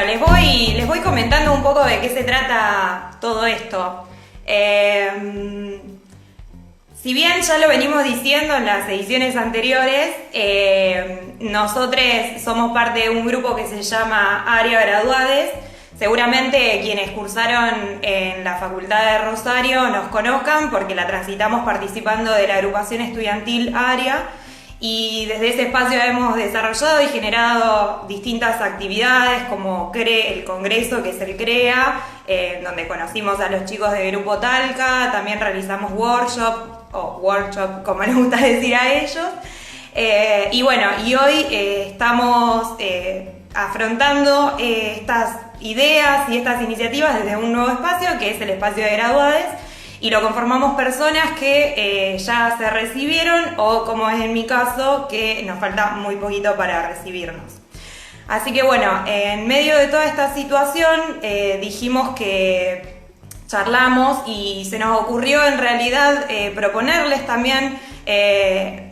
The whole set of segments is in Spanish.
les voy comentando un poco de qué se trata todo esto. Si bien ya lo venimos diciendo en las ediciones anteriores, nosotros somos parte de un grupo que se llama Área Graduades. Seguramente quienes cursaron en la Facultad de Rosario nos conozcan porque la transitamos participando de la agrupación estudiantil Área, y desde ese espacio hemos desarrollado y generado distintas actividades como el Congreso, que es el CREA, donde conocimos a los chicos de Grupo Talca. También realizamos workshop como les gusta decir a ellos. Y bueno, y hoy estamos afrontando estas ideas y estas iniciativas desde un nuevo espacio, que es el espacio de graduades, y lo conformamos personas que ya se recibieron o, como es en mi caso, que nos falta muy poquito para recibirnos. Así que bueno, en medio de toda esta situación dijimos que charlamos y se nos ocurrió en realidad proponerles también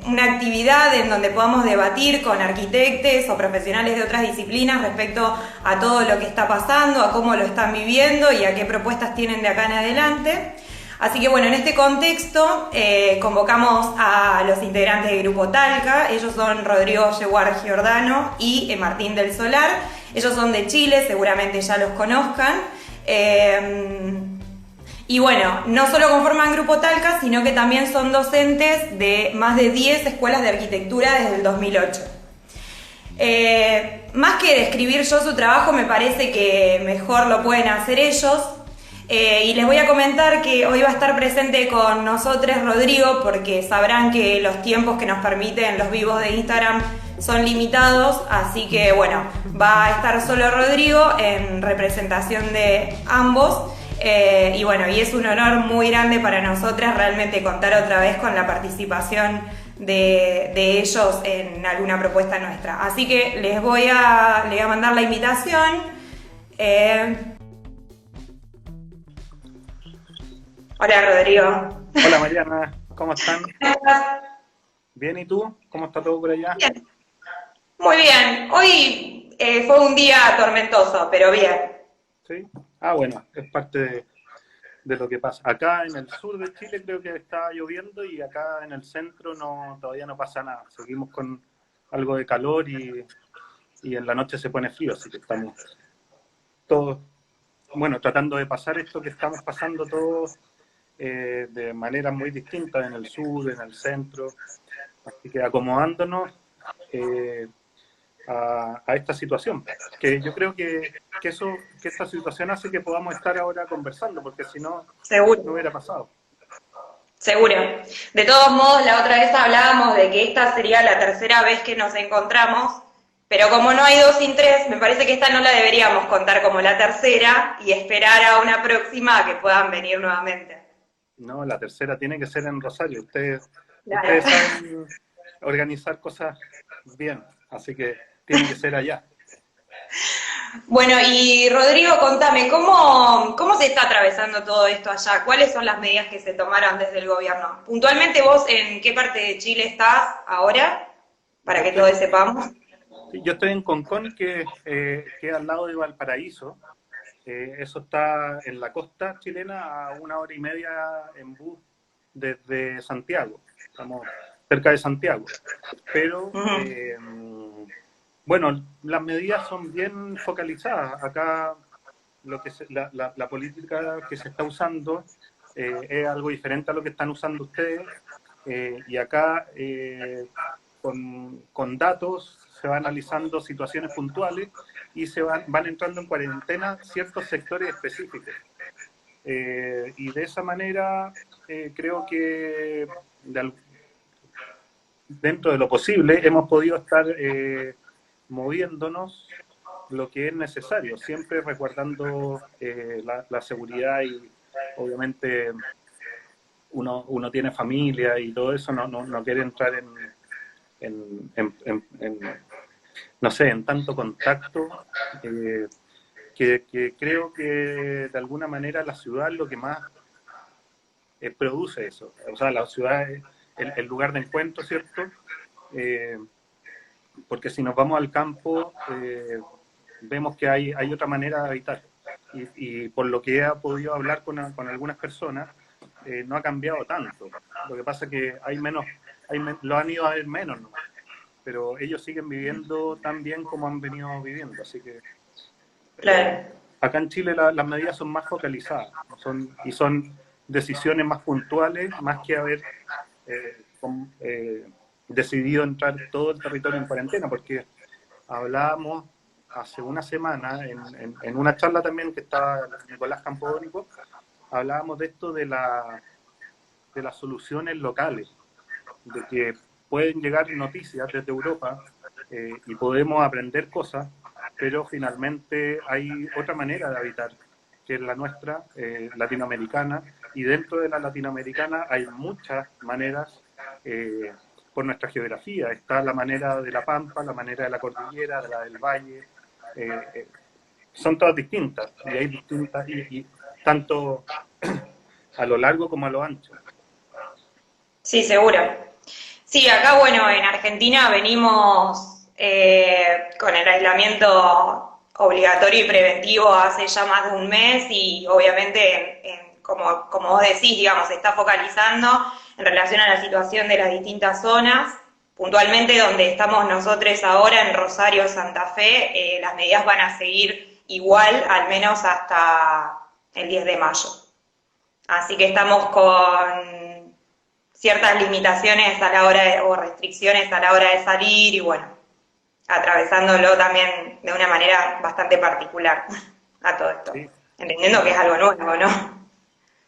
una actividad en donde podamos debatir con arquitectos o profesionales de otras disciplinas respecto a todo lo que está pasando, a cómo lo están viviendo y a qué propuestas tienen de acá en adelante. Así que bueno, en este contexto convocamos a los integrantes del Grupo Talca. Ellos son Rodrigo Yeguar Giordano y Martín del Solar. Ellos son de Chile, seguramente ya los conozcan. Y bueno, no solo conforman Grupo Talca, sino que también son docentes de más de 10 escuelas de arquitectura desde el 2008. Más que describir yo su trabajo, me parece que mejor lo pueden hacer ellos. Y les voy a comentar que hoy va a estar presente con nosotros Rodrigo, porque sabrán que los tiempos que nos permiten los vivos de Instagram son limitados, así que bueno, va a estar solo Rodrigo en representación de ambos. Y bueno, y es un honor muy grande para nosotras realmente contar otra vez con la participación de ellos en alguna propuesta nuestra. Así que les voy a mandar la invitación. Hola Rodrigo. Hola Mariana, ¿cómo están? Bien, ¿y tú? ¿Cómo está todo por allá? Bien. Muy bien. Hoy fue un día tormentoso, pero bien. ¿Sí? Ah, bueno, es parte de lo que pasa. Acá en el sur de Chile creo que está lloviendo y acá en el centro todavía no pasa nada. Seguimos con algo de calor y en la noche se pone frío, así que estamos todos, bueno, tratando de pasar esto que estamos pasando todos de maneras muy distintas en el sur, en el centro, así que acomodándonos a esta situación, que yo creo que esta situación hace que podamos estar ahora conversando, porque si no, Seguro. no hubiera pasado. Seguro. De todos modos, la otra vez hablábamos de que esta sería la tercera vez que nos encontramos, pero como no hay 2 sin 3, me parece que esta no la deberíamos contar como la tercera y esperar a una próxima a que puedan venir nuevamente. No, la tercera tiene que ser en Rosario. Ustedes saben organizar cosas bien, así que tiene que ser allá. Bueno, y Rodrigo, contame, ¿cómo se está atravesando todo esto allá? ¿Cuáles son las medidas que se tomaron desde el gobierno? Puntualmente, ¿vos en qué parte de Chile estás ahora? Para que todos sepamos. Sí, yo estoy en Concón, que queda al lado de Valparaíso. Eso está en la costa chilena a 1 hora y media en bus desde Santiago. Estamos cerca de Santiago. Pero, bueno, las medidas son bien focalizadas. Acá la política que se está usando es algo diferente a lo que están usando ustedes. Y acá, con datos, se van analizando situaciones puntuales y se van entrando en cuarentena ciertos sectores específicos. Y de esa manera creo que dentro de lo posible hemos podido estar moviéndonos lo que es necesario, siempre resguardando la seguridad y obviamente uno tiene familia y todo eso, no quiere entrar en no sé, en tanto contacto, que creo que de alguna manera la ciudad es lo que más produce eso. O sea, la ciudad es el lugar de encuentro, ¿cierto? Porque si nos vamos al campo, vemos que hay otra manera de habitar. Y por lo que he podido hablar con algunas personas, no ha cambiado tanto. Lo que pasa es que hay menos, lo han ido a ver menos, ¿no? Pero ellos siguen viviendo tan bien como han venido viviendo. Así que Claro. acá en Chile las medidas son más focalizadas y son decisiones más puntuales, más que haber decidido entrar todo el territorio en cuarentena, porque hablábamos hace una semana en una charla también que estaba Nicolás Campodónico, hablábamos de esto de las soluciones locales, de que pueden llegar noticias desde Europa y podemos aprender cosas, pero finalmente hay otra manera de habitar, que es la nuestra, latinoamericana, y dentro de la latinoamericana hay muchas maneras por nuestra geografía. Está la manera de la Pampa, la manera de la cordillera, de la del valle, son todas distintas, y hay distintas, y tanto a lo largo como a lo ancho. Sí, seguro. Sí, acá, bueno, en Argentina venimos con el aislamiento obligatorio y preventivo hace ya más de un mes y obviamente, como vos decís, digamos, se está focalizando en relación a la situación de las distintas zonas. Puntualmente donde estamos nosotros ahora, en Rosario, Santa Fe, las medidas van a seguir igual, al menos hasta el 10 de mayo. Así que estamos con ciertas limitaciones a la hora o restricciones a la hora de salir y bueno, atravesándolo también de una manera bastante particular a todo esto, Sí, entendiendo que es algo nuevo, ¿no?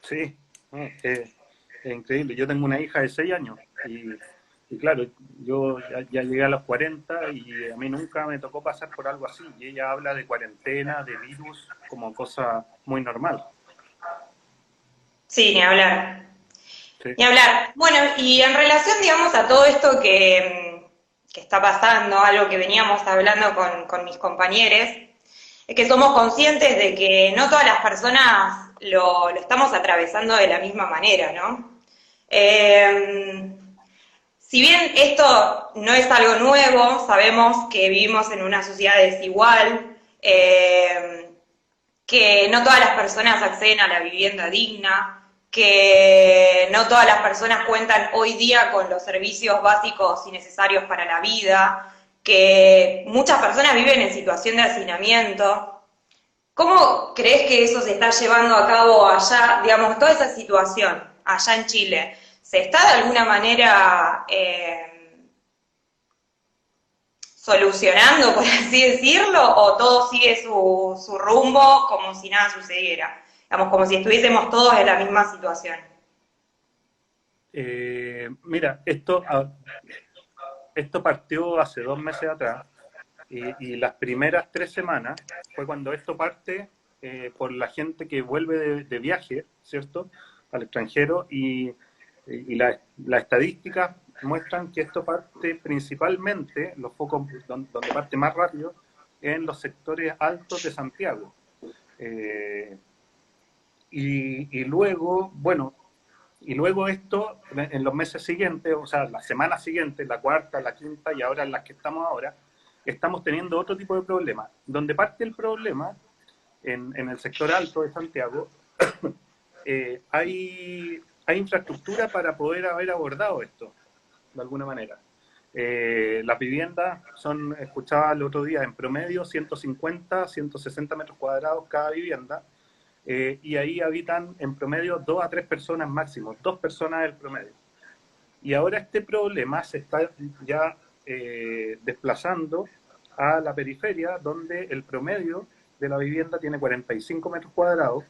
sí, es increíble. Yo tengo una hija de 6 años y claro, yo ya llegué a los 40 y a mí nunca me tocó pasar por algo así. Y ella habla de cuarentena, de virus, como cosa muy normal. Sí, ni hablar. Sí. Ni hablar. Bueno, y en relación, digamos, a todo esto que está pasando, algo que veníamos hablando con mis compañeros, es que somos conscientes de que no todas las personas lo estamos atravesando de la misma manera, ¿no? Si bien esto no es algo nuevo, sabemos que vivimos en una sociedad desigual, que no todas las personas acceden a la vivienda digna, que no todas las personas cuentan hoy día con los servicios básicos y necesarios para la vida, que muchas personas viven en situación de hacinamiento. ¿Cómo crees que eso se está llevando a cabo allá, digamos, toda esa situación allá en Chile? ¿Se está de alguna manera solucionando, por así decirlo, o todo sigue su rumbo como si nada sucediera? Digamos, como si estuviésemos todos en la misma situación. Mira, esto partió hace 2 meses atrás y las primeras 3 semanas fue cuando esto parte por la gente que vuelve de viaje, ¿cierto?, al extranjero y las estadísticas muestran que esto parte principalmente, los focos donde parte más rápido, en los sectores altos de Santiago. Y luego, bueno, y luego esto, en los meses siguientes, o sea, la semana siguiente, la cuarta, la quinta y ahora en las que estamos ahora, estamos teniendo otro tipo de problemas. Donde parte el problema, en el sector alto de Santiago, hay infraestructura para poder haber abordado esto, de alguna manera. Las viviendas son, escuchaba el otro día, en promedio 150, 160 metros cuadrados cada vivienda, y ahí habitan en promedio 2 a 3 personas máximo, 2 personas el promedio. Y ahora este problema se está ya desplazando a la periferia, donde el promedio de la vivienda tiene 45 metros cuadrados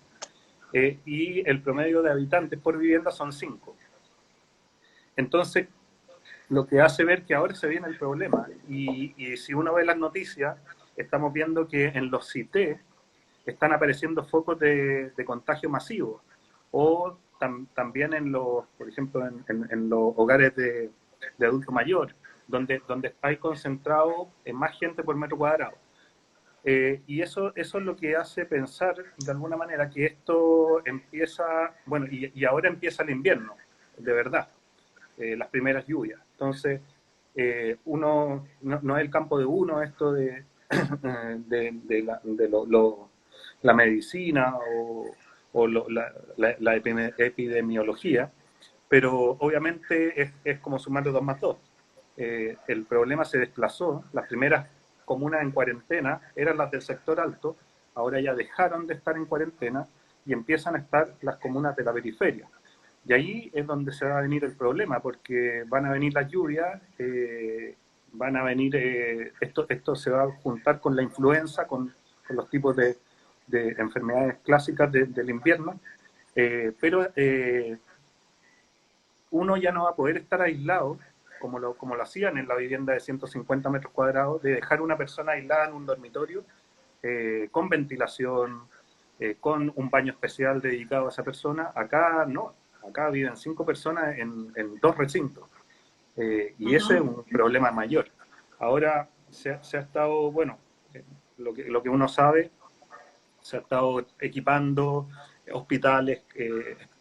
y el promedio de habitantes por vivienda son 5. Entonces, lo que hace ver que ahora se viene el problema. Y si uno ve las noticias, estamos viendo que en los CITES están apareciendo focos de contagio masivo. O también por ejemplo, en los hogares de adulto mayor, donde hay concentrado más gente por metro cuadrado. Y eso es lo que hace pensar, de alguna manera, que esto empieza, bueno, y ahora empieza el invierno, de verdad, las primeras lluvias. Entonces, uno no es el campo de uno esto la medicina la epidemiología, pero obviamente es como sumar 2 más 2. El problema se desplazó, las primeras comunas en cuarentena eran las del sector alto, ahora ya dejaron de estar en cuarentena y empiezan a estar las comunas de la periferia. Y ahí es donde se va a venir el problema, porque van a venir las lluvias, van a venir, esto se va a juntar con la influenza, con los tipos de enfermedades clásicas del invierno, pero uno ya no va a poder estar aislado, como lo hacían en la vivienda de 150 metros cuadrados, de dejar una persona aislada en un dormitorio, con ventilación, con un baño especial dedicado a esa persona. Acá no, acá viven 5 personas en 2 recintos, y ese es un problema mayor. Ahora se ha estado, bueno, lo que uno sabe, se ha estado equipando hospitales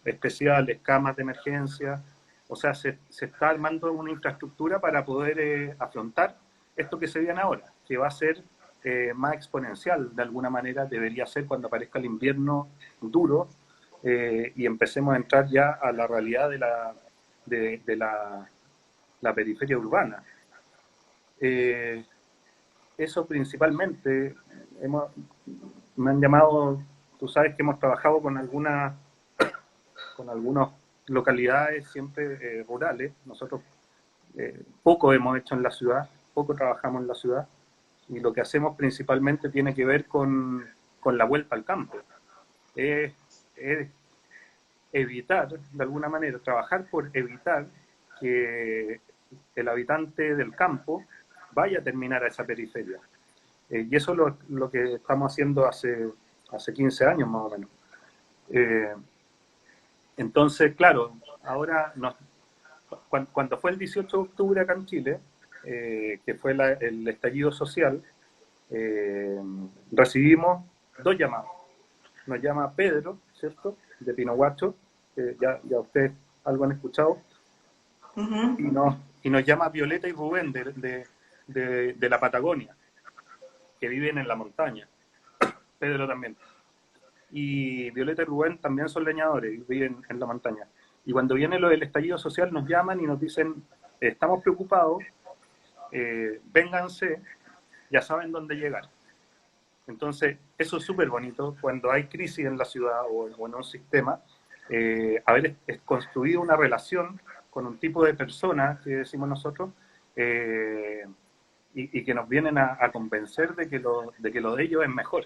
especiales, camas de emergencia, o sea, se está armando una infraestructura para poder afrontar esto que se viene ahora, que va a ser más exponencial, de alguna manera debería ser cuando aparezca el invierno duro, y empecemos a entrar ya a la realidad de la periferia urbana. Eso principalmente, me han llamado, tú sabes que hemos trabajado con algunas localidades siempre rurales. Nosotros poco hemos hecho en la ciudad, poco trabajamos en la ciudad, y lo que hacemos principalmente tiene que ver con la vuelta al campo. Es evitar, de alguna manera, trabajar por evitar que el habitante del campo vaya a terminar a esa periferia. Y eso es lo que estamos haciendo hace 15 años más o menos. Entonces, claro, ahora cuando fue el 18 de octubre acá en Chile, que fue el estallido social, recibimos 2 llamados. Nos llama Pedro, ¿cierto?, de Pinohuacho, ya ustedes algo han escuchado, y nos llama Violeta y Rubén de la Patagonia, que viven en la montaña. Pedro también. Y Violeta y Rubén también son leñadores y viven en la montaña. Y cuando viene lo del estallido social nos llaman y nos dicen, estamos preocupados, vénganse, ya saben dónde llegar. Entonces, eso es súper bonito cuando hay crisis en la ciudad o en un sistema, haber construido una relación con un tipo de personas, que decimos nosotros, y que nos vienen a convencer de que lo de ellos es mejor,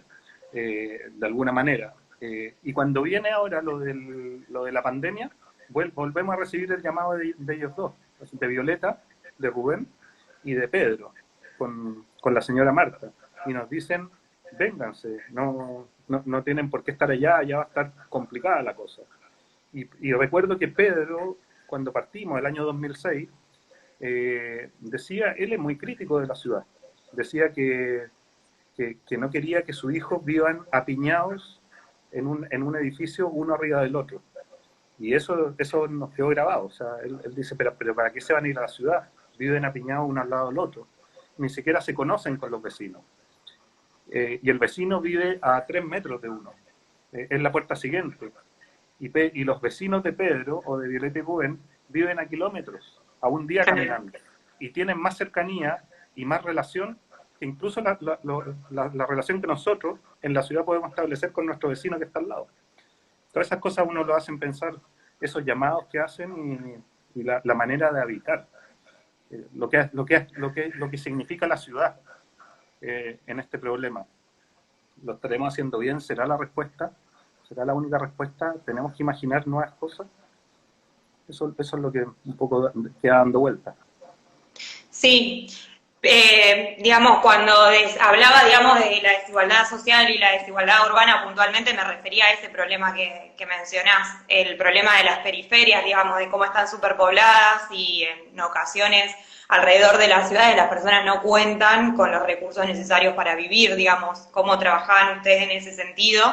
de alguna manera. Y cuando viene ahora lo de la pandemia, volvemos a recibir el llamado de ellos dos, de Violeta, de Rubén y de Pedro, con la señora Marta, y nos dicen, vénganse, no tienen por qué estar allá, ya va a estar complicada la cosa. Y recuerdo que Pedro, cuando partimos el año 2006, decía, él es muy crítico de la ciudad, decía que no quería que sus hijos vivan apiñados en un edificio uno arriba del otro. Y eso nos quedó grabado. O sea, él dice, pero ¿para qué se van a ir a la ciudad? Viven apiñados uno al lado del otro. Ni siquiera se conocen con los vecinos. Y el vecino vive a 3 metros de uno. Es la puerta siguiente. Y los vecinos de Pedro o de Violeta y Rubén viven a kilómetros, a un día caminando. Y tienen más cercanía y más relación que incluso la relación que nosotros en la ciudad podemos establecer con nuestro vecino que está al lado. Todas esas cosas uno lo hacen pensar, esos llamados que hacen y la manera de habitar, lo que significa la ciudad en este problema. ¿Lo estaremos haciendo bien? ¿Será la respuesta? ¿Será la única respuesta? ¿Tenemos que imaginar nuevas cosas? Eso es lo que un poco queda dando vuelta. Sí. Digamos, cuando hablaba, digamos, de la desigualdad social y la desigualdad urbana puntualmente, me refería a ese problema que mencionás, el problema de las periferias, digamos, de cómo están superpobladas y en ocasiones alrededor de las ciudades las personas no cuentan con los recursos necesarios para vivir, digamos, cómo trabajaban ustedes en ese sentido.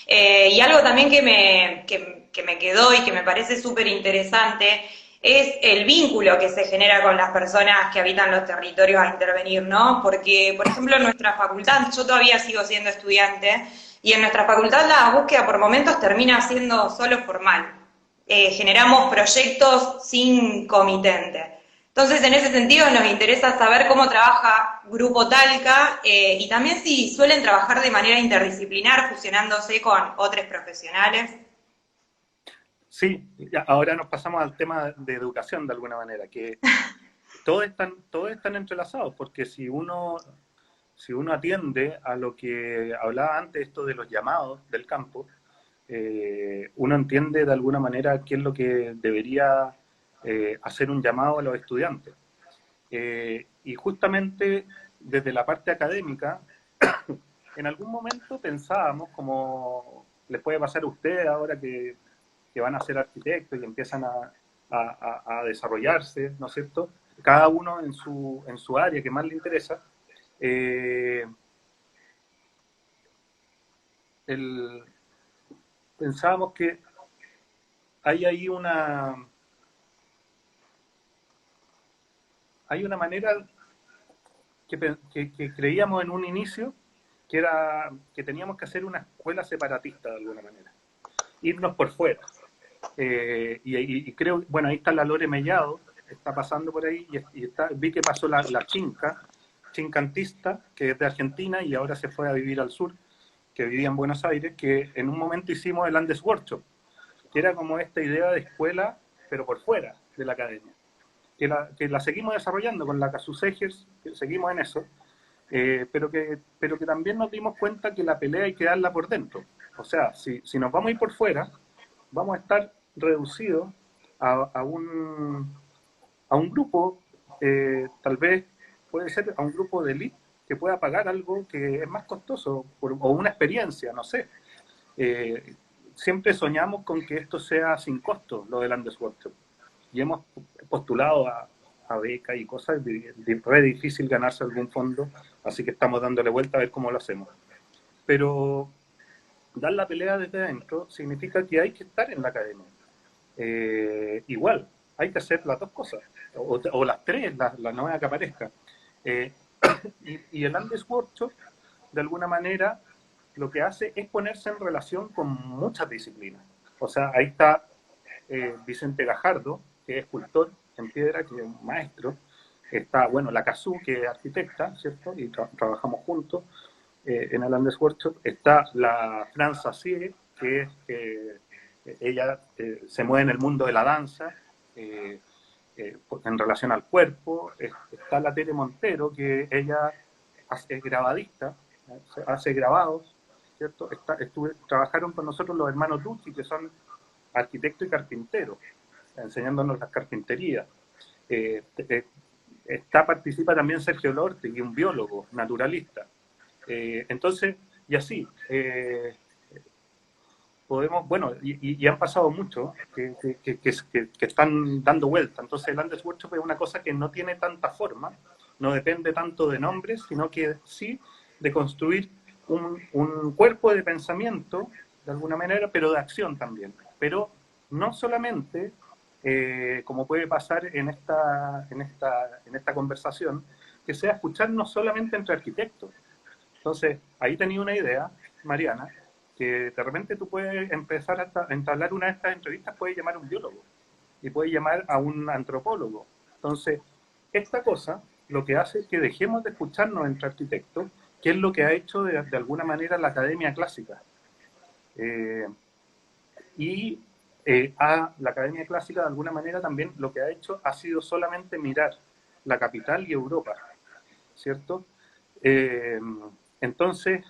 Y algo también que me quedó y que me parece súper interesante es el vínculo que se genera con las personas que habitan los territorios a intervenir, ¿no? Porque, por ejemplo, en nuestra facultad, yo todavía sigo siendo estudiante, y en nuestra facultad la búsqueda por momentos termina siendo solo formal. Generamos proyectos sin comitente. Entonces, en ese sentido, nos interesa saber cómo trabaja Grupo Talca y también si suelen trabajar de manera interdisciplinar, fusionándose con otros profesionales. Sí, ahora nos pasamos al tema de educación de alguna manera, que todos están entrelazados, porque si uno atiende a lo que hablaba antes, esto de los llamados del campo, uno entiende de alguna manera qué es lo que debería hacer un llamado a los estudiantes. Y justamente desde la parte académica, en algún momento pensábamos, como les puede pasar a ustedes ahora que van a ser arquitectos y empiezan a desarrollarse, ¿no es cierto? Cada uno en su área que más le interesa, eh, el, pensábamos que hay ahí hay una manera que creíamos en un inicio que era que teníamos que hacer una escuela separatista de alguna manera, irnos por fuera. Y creo, bueno, ahí está la Lore Mellado, está pasando por ahí, vi que pasó la Chincantista, que es de Argentina y ahora se fue a vivir al sur, que vivía en Buenos Aires, que en un momento hicimos el Andes Workshop, que era como esta idea de escuela, pero por fuera de la academia, que la seguimos desarrollando con la Casus Egers, que seguimos en eso, pero que también nos dimos cuenta que la pelea hay que darla por dentro. O sea, si nos vamos a ir por fuera, vamos a estar reducidos a un grupo, tal vez puede ser a un grupo de élite que pueda pagar algo que es más costoso, o una experiencia, no sé. Eh, Siempre soñamos con que esto sea sin costo, lo del Andes Workshop. Y hemos postulado a becas y cosas, re difícil ganarse algún fondo, así que estamos dándole vuelta a ver cómo lo hacemos. Pero dar la pelea desde adentro significa que hay que estar en la academia. Igual, hay que hacer las dos cosas, o las tres, la nueva que aparezca. Eh, y el Andes Workshop, de alguna manera, lo que hace es ponerse en relación con muchas disciplinas. O sea, ahí está Vicente Gajardo, que es escultor en piedra, que es un maestro. Está, bueno, la Cazú, que es arquitecta, ¿cierto? Y trabajamos juntos en el Andes Workshop. Está la Fran Sassier, que es ella se mueve en el mundo de la danza, en relación al cuerpo. Está la Tere Montero, que ella es grabadista, hace grabados, ¿cierto? Trabajaron con nosotros los hermanos Ducci, que son arquitectos y carpinteros, enseñándonos las carpinterías. Participa también Sergio Lorte, y un biólogo, naturalista. Entonces, y así, podemos, bueno, y han pasado mucho que están dando vuelta. Entonces el Andes Workshop es una cosa que no tiene tanta forma, no depende tanto de nombres, sino que sí de construir un cuerpo de pensamiento, de alguna manera, pero de acción también. Pero no solamente, como puede pasar en esta conversación, que sea escucharnos solamente entre arquitectos. Entonces, ahí tenía una idea, Mariana, que de repente tú puedes empezar a entablar una de estas entrevistas, puedes llamar a un biólogo y puedes llamar a un antropólogo. Entonces, esta cosa lo que hace es que dejemos de escucharnos entre arquitectos, que es lo que ha hecho de alguna manera la academia clásica. La academia clásica de alguna manera también lo que ha hecho ha sido solamente mirar la capital y Europa, ¿cierto? Entonces,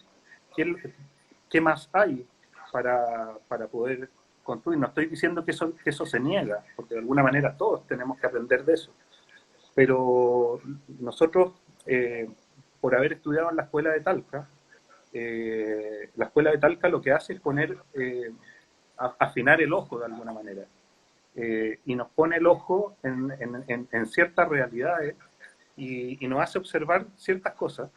¿qué más hay para poder construir? No estoy diciendo que eso se niega, porque de alguna manera todos tenemos que aprender de eso. Pero nosotros, por haber estudiado en la escuela de Talca, la escuela de Talca lo que hace es afinar el ojo de alguna manera. Y nos pone el ojo en ciertas realidades y nos hace observar ciertas cosas.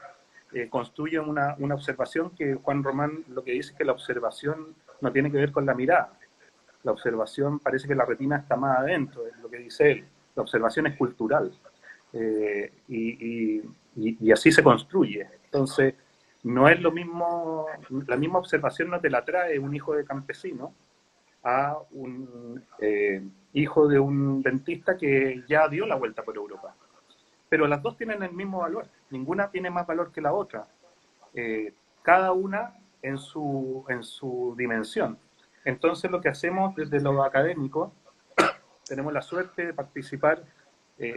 Construye una observación que Juan Román lo que dice es que la observación no tiene que ver con la mirada. la observación, parece que la retina está más adentro, es lo que dice él, la observación es cultural, y así se construye. Entonces, no es lo mismo, la misma observación no te la trae un hijo de campesino a un hijo de un dentista que ya dio la vuelta por Europa. Pero las dos tienen el mismo valor, ninguna tiene más valor que la otra, cada una en su dimensión. Entonces lo que hacemos desde lo académico, tenemos la suerte de participar,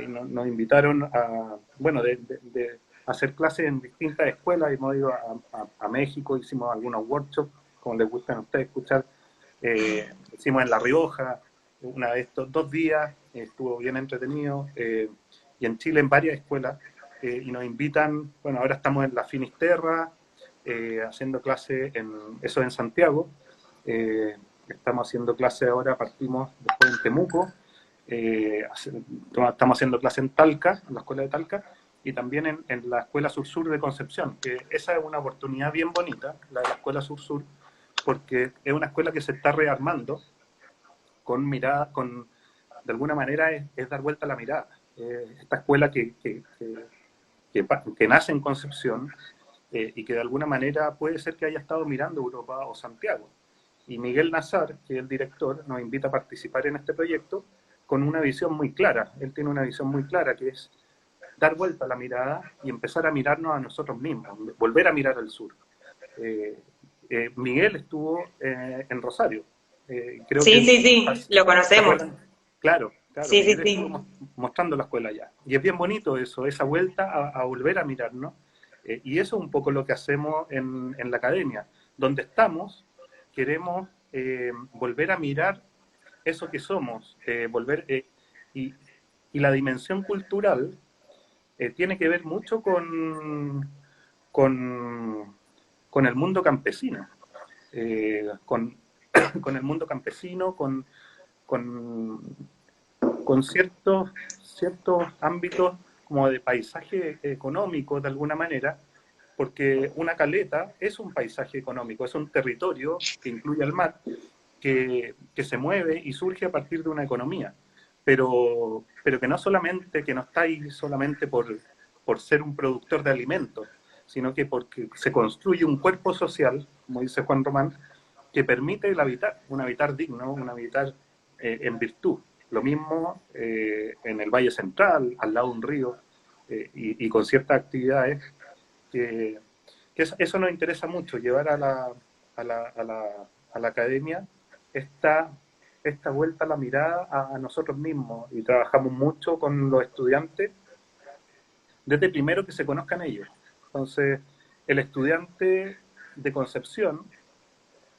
nos invitaron a, bueno, de hacer clases en distintas escuelas, hemos ido a México, hicimos algunos workshops, como les gustan a ustedes escuchar, hicimos en La Rioja, una vez, 2 días, estuvo bien entretenido, y en Chile en varias escuelas, y nos invitan, bueno, ahora estamos en la Finisterra, haciendo clases eso en Santiago, estamos haciendo clases ahora, partimos después en Temuco, estamos haciendo clases en Talca, en la escuela de Talca, y también en la Escuela Sur-Sur de Concepción, que esa es una oportunidad bien bonita, la de la Escuela Sur-Sur, porque es una escuela que se está rearmando con mirada, de alguna manera es dar vuelta a la mirada. Esta escuela que nace en Concepción, y que de alguna manera puede ser que haya estado mirando Europa o Santiago. Y Miguel Nazar, que es el director, nos invita a participar en este proyecto con una visión muy clara. Él tiene una visión muy clara, que es dar vuelta a la mirada y empezar a mirarnos a nosotros mismos, volver a mirar al sur. Miguel estuvo en Rosario. Creo Sí, que, sí, sí, lo ¿se conocemos. acuerdan? Claro, claro, Sí, sí, Miguel sí. estuvo mostrando la escuela allá. Y es bien bonito eso, esa vuelta a volver a mirarnos. Y eso es un poco lo que hacemos en la academia. Donde estamos, queremos volver a mirar eso que somos, y, y la dimensión cultural tiene que ver mucho con, con el mundo campesino, con, con el mundo campesino, con, con ciertos ámbitos como de paisaje económico de alguna manera, porque una caleta es un paisaje económico, es un territorio que incluye al mar, que se mueve y surge a partir de una economía, pero que no solamente, que no está ahí solamente por ser un productor de alimentos, sino que porque se construye un cuerpo social, como dice Juan Román, que permite el habitar, un habitar digno, un habitar en virtud. Lo mismo en el Valle Central, al lado de un río, y con ciertas actividades que, eso nos interesa mucho, llevar a la academia esta, esta vuelta a la mirada a nosotros mismos, y trabajamos mucho con los estudiantes desde primero que se conozcan ellos. Entonces, el estudiante de Concepción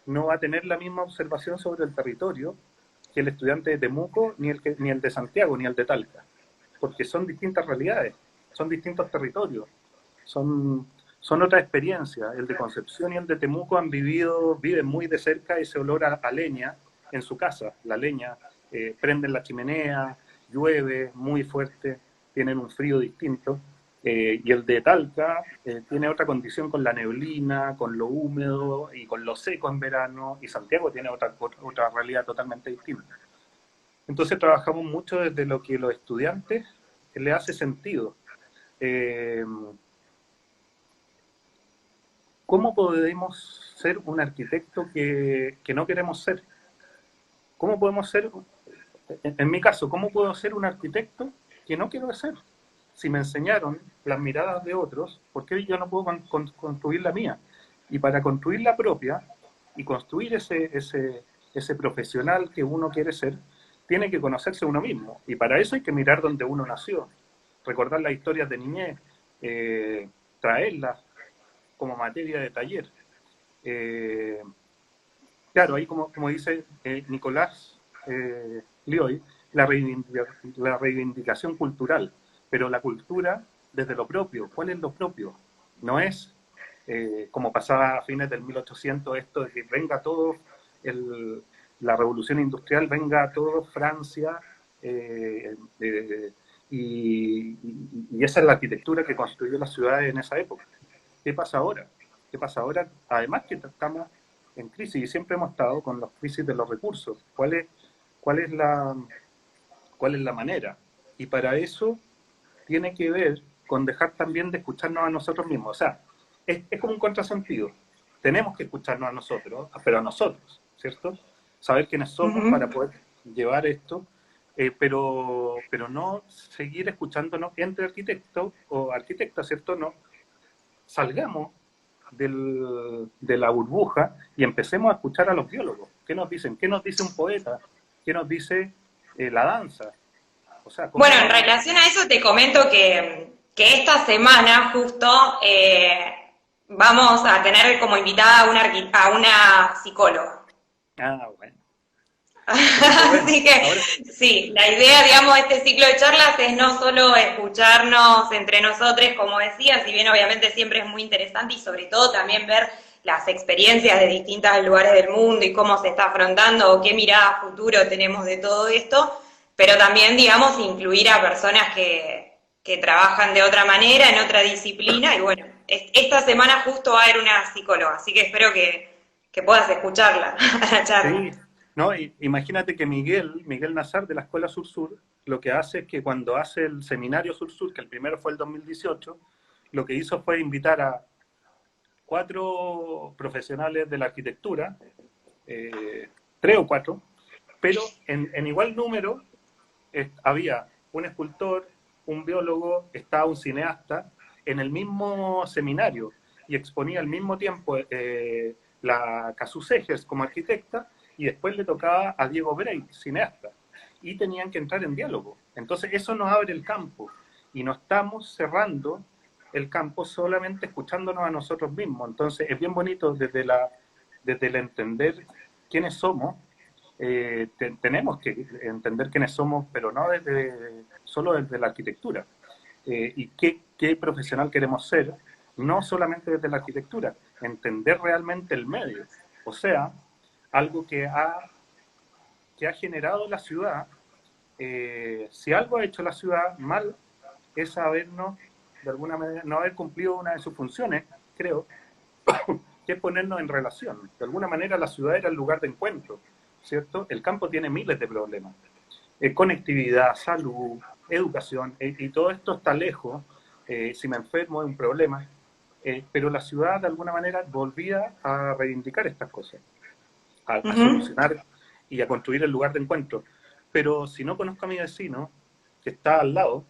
no va a tener la misma observación sobre el territorio que el estudiante de Temuco, ni el de Santiago, ni el de Talca, porque son distintas realidades, son distintos territorios, son otra experiencia. El de Concepción y el de Temuco viven muy de cerca ese olor a leña en su casa. La leña, prenden la chimenea, llueve muy fuerte, tienen un frío distinto. Y el de Talca tiene otra condición con la neblina, con lo húmedo y con lo seco en verano, y Santiago tiene otra realidad totalmente distinta. Entonces trabajamos mucho desde lo que los estudiantes les hace sentido. Eh, ¿Cómo podemos ser un arquitecto que no queremos ser? ¿Cómo podemos ser, en mi caso, cómo puedo ser un arquitecto que no quiero ser? Si me enseñaron las miradas de otros, ¿por qué yo no puedo construir la mía? Y para construir la propia y construir ese profesional que uno quiere ser, tiene que conocerse uno mismo. Y para eso hay que mirar donde uno nació, recordar las historias de niñez, traerlas como materia de taller. Claro, ahí como dice Nicolás Lioy, la reivindicación cultural, pero la cultura desde lo propio. ¿Cuál es lo propio? No es como pasaba a fines del 1800 esto de que venga todo la revolución industrial, venga todo Francia, y esa es la arquitectura que construyó las ciudades en esa época. ¿Qué pasa ahora? ¿Qué pasa ahora? Además que estamos en crisis y siempre hemos estado con los crisis de los recursos. Cuál es la, ¿Cuál es la manera? Y para eso tiene que ver con dejar también de escucharnos a nosotros mismos. O sea, es como un contrasentido. Tenemos que escucharnos a nosotros, pero a nosotros, ¿cierto? Saber quiénes somos para Ujú. poder llevar esto, pero no seguir escuchándonos entre arquitectos o arquitectas, ¿cierto? No, salgamos de la burbuja y empecemos a escuchar a los biólogos. ¿Qué nos dicen? ¿Qué nos dice un poeta? ¿Qué nos dice la danza? O sea, Bueno, ¿cómo en vamos? relación a eso te comento que esta semana justo vamos a tener como invitada a a una psicóloga. Ah, bueno. Qué bueno. Así que Ahora, sí, la idea, digamos, de este ciclo de charlas es no solo escucharnos entre nosotros, como decía, si bien obviamente siempre es muy interesante y sobre todo también ver las experiencias de distintos lugares del mundo y cómo se está afrontando o qué mirada a futuro tenemos de todo esto, pero también, digamos, incluir a personas que trabajan de otra manera, en otra disciplina, y bueno, esta semana justo va a haber una psicóloga, así que espero que puedas escucharla, a la charla. sí, no, imagínate que Miguel Nazar de la Escuela Sur Sur, lo que hace es que cuando hace el seminario Sur Sur, que el primero fue el 2018, lo que hizo fue invitar a 4 profesionales de la arquitectura, 3 o 4, pero en igual número había un escultor, un biólogo, estaba un cineasta en el mismo seminario y exponía al mismo tiempo la Casu Segers como arquitecta y después le tocaba a Diego Breit, cineasta, y tenían que entrar en diálogo. Entonces eso nos abre el campo y no estamos cerrando el campo solamente escuchándonos a nosotros mismos. Entonces es bien bonito desde el entender quiénes somos. Tenemos que entender quiénes somos, pero no solo desde la arquitectura. Y qué profesional queremos ser, no solamente desde la arquitectura, entender realmente el medio. O sea, algo que ha generado la ciudad, si algo ha hecho la ciudad mal, es habernos, de alguna manera, no haber cumplido una de sus funciones, creo, que es ponernos en relación. De alguna manera la ciudad era el lugar de encuentro, ¿cierto? El campo tiene miles de problemas. Conectividad, salud, educación, y todo esto está lejos. Si me enfermo es un problema. Pero la ciudad de alguna manera volvía a reivindicar estas cosas, a Ujú. solucionar y a construir el lugar de encuentro. Pero si no conozco a mi vecino, que está al lado,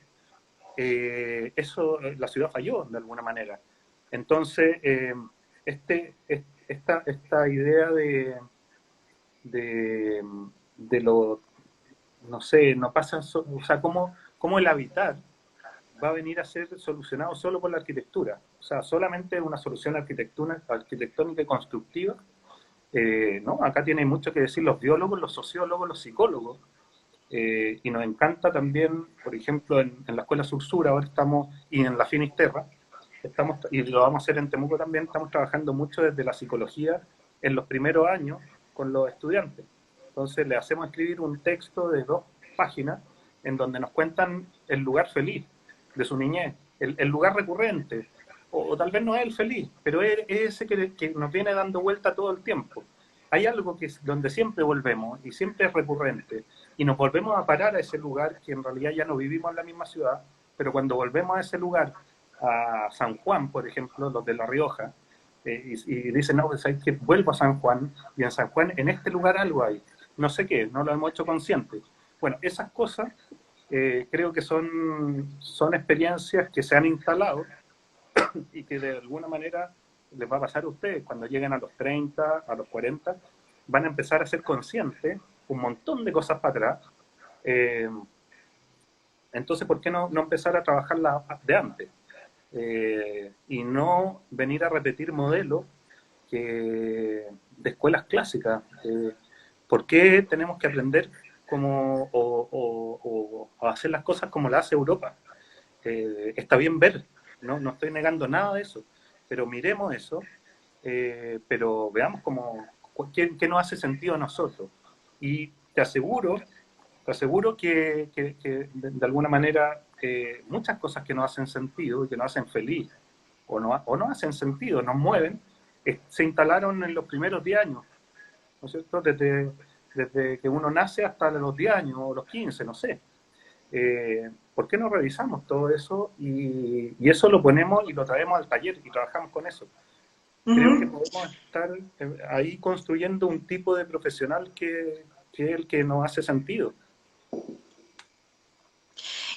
la ciudad falló de alguna manera. Entonces, esta idea de, de lo, no sé, no pasa, o sea, cómo el habitar va a venir a ser solucionado solo por la arquitectura. O sea, solamente una solución arquitectónica y constructiva. No, acá tienen mucho que decir los biólogos, los sociólogos, los psicólogos. Y nos encanta también, por ejemplo, en la Escuela Sur Sur, ahora estamos, y en la Finisterra, y lo vamos a hacer en Temuco también, estamos trabajando mucho desde la psicología en los primeros años con los estudiantes. Entonces le hacemos escribir un texto de 2 páginas en donde nos cuentan el lugar feliz de su niñez, el lugar recurrente, o tal vez no es el feliz, pero es ese que nos viene dando vuelta todo el tiempo. Hay algo donde siempre volvemos y siempre es recurrente y nos volvemos a parar a ese lugar que en realidad ya no vivimos en la misma ciudad, pero cuando volvemos a ese lugar, a San Juan, por ejemplo, los de La Rioja, y dicen, no, pues hay que vuelvo a San Juan, y en San Juan, en este lugar algo hay, no sé qué, no lo hemos hecho consciente. Bueno, esas cosas creo que son experiencias que se han instalado y que de alguna manera les va a pasar a ustedes cuando lleguen a los 30, a los 40, van a empezar a ser conscientes un montón de cosas para atrás. Eh, entonces, ¿por qué no empezar a trabajarlas de antes? Y no venir a repetir modelos de escuelas clásicas. ¿Por qué tenemos que aprender o hacer las cosas como las hace Europa? Está bien ver, no estoy negando nada de eso, pero miremos eso, pero veamos qué nos hace sentido a nosotros. Y te aseguro que de alguna manera muchas cosas que nos hacen sentido y que nos hacen feliz o no hacen sentido, nos mueven, se instalaron en los primeros 10 años, ¿no es cierto? Desde que uno nace hasta los 10 años o los 15, no sé. ¿Por qué no revisamos todo eso y eso lo ponemos y lo traemos al taller y trabajamos con eso? Creo que podemos estar ahí construyendo un tipo de profesional que es el que nos hace sentido.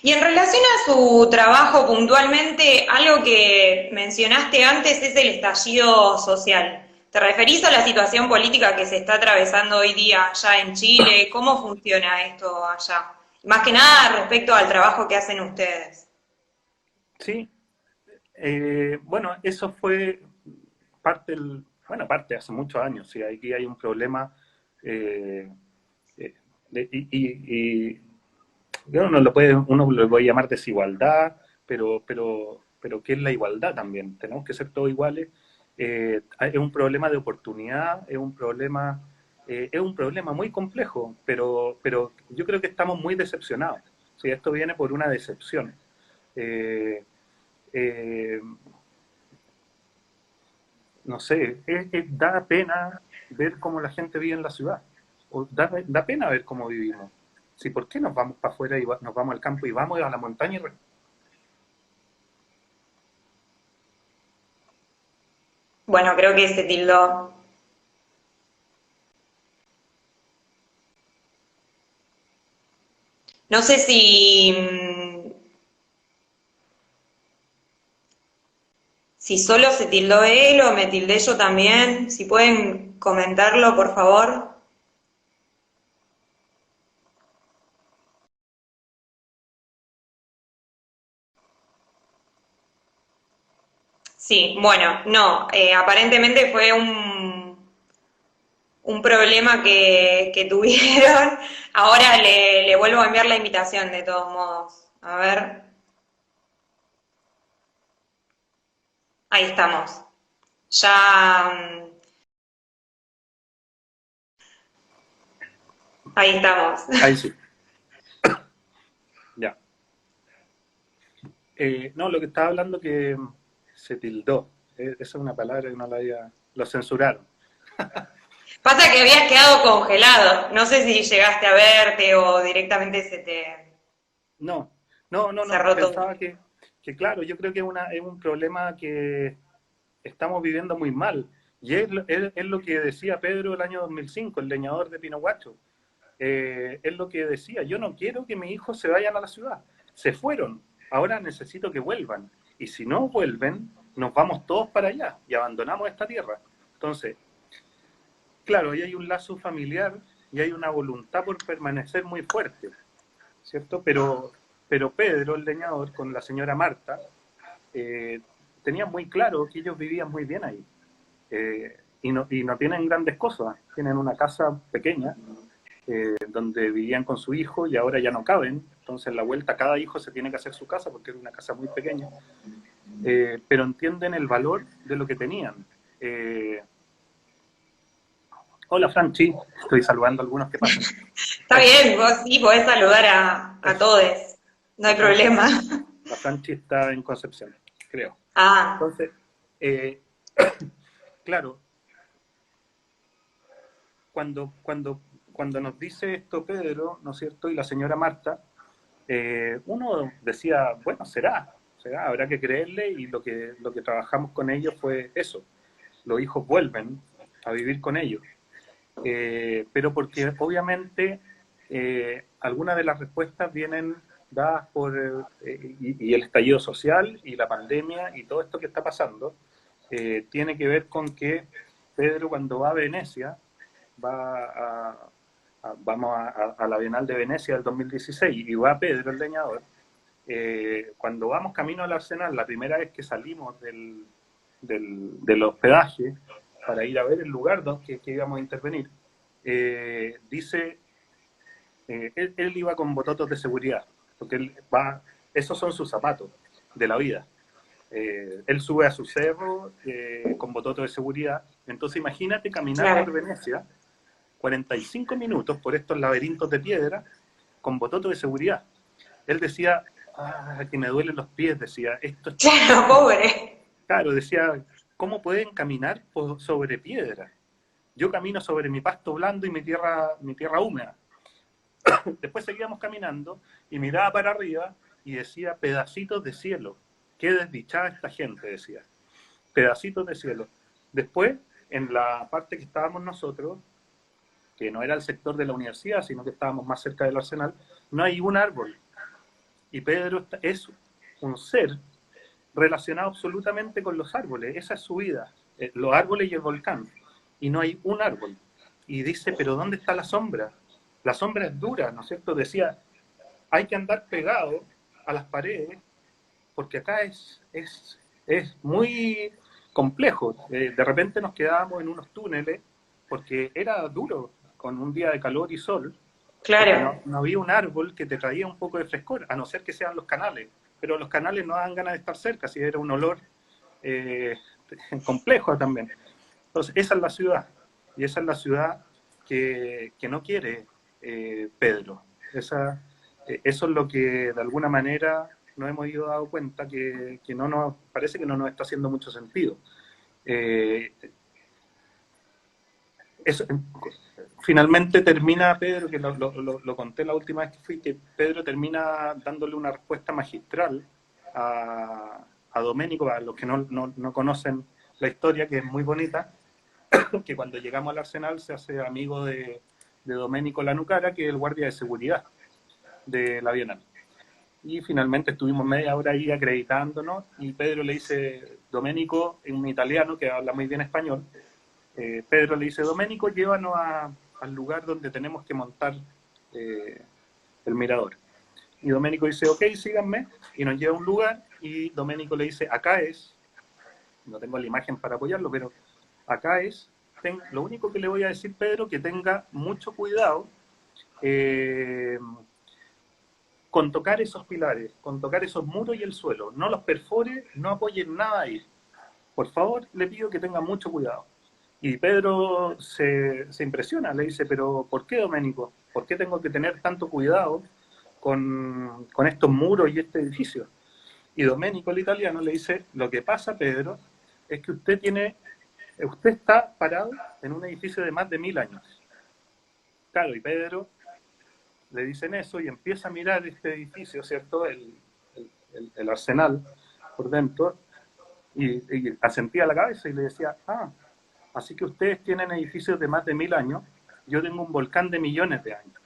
Y en relación a su trabajo puntualmente, algo que mencionaste antes es el estallido social. ¿Te referís a la situación política que se está atravesando hoy día allá en Chile? ¿Cómo funciona esto allá? Más que nada respecto al trabajo que hacen ustedes. Sí, bueno, eso fue parte hace muchos años, sí, aquí hay un problema y uno lo puede llamar desigualdad, pero ¿qué es la igualdad también? Tenemos que ser todos iguales. Es un problema de oportunidad, es un problema muy complejo, pero yo creo que estamos muy decepcionados. Sí, esto viene por una decepción. Eh, eh, no sé, da pena ver cómo la gente vive en la ciudad. O da pena ver cómo vivimos. Sí, ¿por qué nos vamos para afuera y nos vamos al campo y vamos a la montaña? Bueno, creo que se tildó. No sé si solo se tildó él o me tildé yo también. Si pueden comentarlo, por favor. Sí, bueno, no, aparentemente fue un problema que tuvieron. Ahora le vuelvo a enviar la invitación de todos modos. A ver, ahí estamos. Ya, ahí estamos. Ahí sí, ya. No, lo que estaba hablando que se tildó. Esa es una palabra que no la había... Lo censuraron. Pasa que habías quedado congelado. No sé si llegaste a verte o directamente No, cerró todo. pensaba que claro, yo creo que es un problema que estamos viviendo muy mal. Y es lo que decía Pedro el año 2005, el leñador de Pinohuacho. Es lo que decía, yo no quiero que mis hijos se vayan a la ciudad. Se fueron, ahora necesito que vuelvan. Y si no vuelven, nos vamos todos para allá y abandonamos esta tierra. Entonces, claro, ahí hay un lazo familiar y hay una voluntad por permanecer muy fuerte, ¿cierto? Pero Pedro, el leñador, con la señora Marta, eh, tenían muy claro que ellos vivían muy bien ahí. Y no tienen grandes cosas, tienen una casa pequeña donde vivían con su hijo y ahora ya no caben, entonces en la vuelta cada hijo se tiene que hacer su casa porque es una casa muy pequeña, pero entienden el valor de lo que tenían. Hola Franchi, estoy saludando a algunos que pasan. Está bien, vos sí podés saludar a todos. No hay problema. La Franchi está en Concepción, creo. Ah, Entonces, claro, cuando nos dice esto Pedro, ¿no es cierto? Y la señora Marta, uno decía, bueno, será, habrá que creerle, y lo que trabajamos con ellos fue eso. Los hijos vuelven a vivir con ellos. Pero porque obviamente algunas de las respuestas vienen dadas por y el estallido social y la pandemia y todo esto que está pasando tiene que ver con que Pedro, cuando va a Venecia, vamos a la Bienal de Venecia del 2016 y va Pedro el leñador. Cuando vamos camino al Arsenal, la primera vez que salimos del hospedaje para ir a ver el lugar donde que íbamos a intervenir, dice, él iba con bototos de seguridad, porque esos son sus zapatos de la vida. Él sube a su cerro con bototos de seguridad, entonces imagínate caminar claro. por Venecia 45 minutos por estos laberintos de piedra con bototos de seguridad. Él decía, que me duelen los pies, decía, esto es... Claro, pobre. Claro, decía, ¿cómo pueden caminar sobre piedra? Yo camino sobre mi pasto blando y mi tierra húmeda. Después seguíamos caminando y miraba para arriba y decía, pedacitos de cielo. Qué desdichada esta gente, decía. Pedacitos de cielo. Después, en la parte que estábamos nosotros, que no era el sector de la universidad, sino que estábamos más cerca del arsenal, no hay un árbol. Y Pedro es un ser relacionado absolutamente con los árboles. Esa es su vida. Los árboles y el volcán. Y no hay un árbol. Y dice, pero ¿dónde está la sombra? La sombra es dura, ¿no es cierto? Decía, hay que andar pegado a las paredes porque acá es muy complejo. De repente nos quedábamos en unos túneles porque era duro con un día de calor y sol. Claro. No había un árbol que te traía un poco de frescor, a no ser que sean los canales. Pero los canales no dan ganas de estar cerca, si era un olor complejo también. Entonces, esa es la ciudad. Y esa es la ciudad que no quiere Pedro. Eso es lo que de alguna manera nos hemos ido dando cuenta que no nos parece que no nos está haciendo mucho sentido. Finalmente termina Pedro, que lo conté la última vez que fui, que Pedro termina dándole una respuesta magistral a Doménico, a los que no conocen la historia, que es muy bonita, que cuando llegamos al arsenal se hace amigo de Doménico Lanucara, que es el guardia de seguridad de la Bienal. Y finalmente estuvimos media hora ahí acreditándonos y Pedro le dice, Doménico, un italiano que habla muy bien español, Pedro le dice, Doménico, llévanos al lugar donde tenemos que montar el mirador. Y Doménico dice, ok, síganme, y nos lleva a un lugar, y Doménico le dice, acá es, no tengo la imagen para apoyarlo, pero acá es, lo único que le voy a decir, Pedro, que tenga mucho cuidado con tocar esos pilares, con tocar esos muros y el suelo. No los perfore, no apoyen nada ahí. Por favor, le pido que tenga mucho cuidado. Y Pedro se impresiona, le dice, pero ¿por qué, Doménico? ¿Por qué tengo que tener tanto cuidado con estos muros y este edificio? Y Doménico, el italiano, le dice, lo que pasa, Pedro, es que usted está parado en un edificio de más de 1000 años. Claro, y Pedro le dicen eso y empieza a mirar este edificio, ¿cierto? El arsenal por dentro, y asentía la cabeza y le decía, así que ustedes tienen edificios de más de 1000 años, yo tengo un volcán de millones de años.